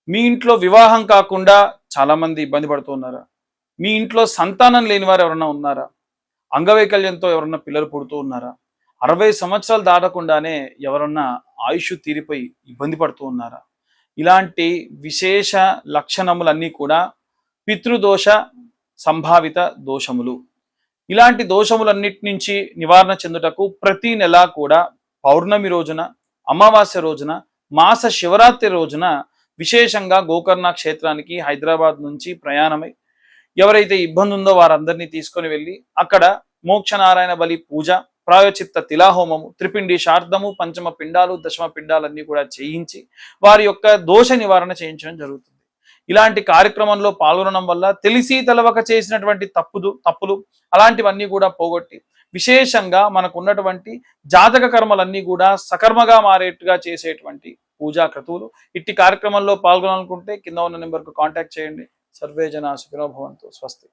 మీ ఇంట్లో వివాహం కాకుండా చాలా మంది ఇబ్బంది పడుతున్నారా? మీ ఇంట్లో సంతానం లేని వారు ఎవరన్నా ఉన్నారా? అంగవైకల్యంతో ఎవరన్నా పిల్లలు పుడుతూ ఉన్నారా? 60 సంవత్సరాలు దాటకుండానే ఎవరన్నా ఆయుష్ తీరిపోయి ఇబ్బంది పడుతూ ఉన్నారా? ఇలాంటి విశేష లక్షణములన్నీ కూడా పితృదోష సంభావిత దోషములు. ఇలాంటి దోషములన్నిటి నుంచి నివారణ చెందుటకు ప్రతి నెల కూడా పౌర్ణమి రోజున, అమావాస్య రోజున, మాస శివరాత్రి రోజున విశేషంగా గోకర్ణ క్షేత్రానికి హైదరాబాద్ నుంచి ప్రయాణమై ఎవరైతే ఇబ్బంది ఉందో వారందరినీ తీసుకొని వెళ్ళి అక్కడ మోక్షనారాయణ బలి పూజ, ప్రాయోచిత్త తిలాహోమము, త్రిపిండి శార్దము, పంచమ పిండాలు, దశమ పిండాలన్నీ కూడా చేయించి వారి యొక్క దోష నివారణ చేయించడం జరుగుతుంది. ఇలాంటి కార్యక్రమంలో పాల్గొనడం వల్ల తెలిసి తెలవక చేసినటువంటి తప్పులు అలాంటివన్నీ కూడా పోగొట్టి విశేషంగా మనకు ఉన్నటువంటి జాతక కర్మలన్నీ కూడా సకర్మగా మారేట్టుగా చేసేటువంటి పూజా క్రతువులు. ఇట్టి కార్యక్రమంలో పాల్గొనాలనుకుంటే కింద ఉన్న నెంబర్కు కాంటాక్ట్ చేయండి. సర్వే జనా సుఖినో భవంతు. స్వస్తి.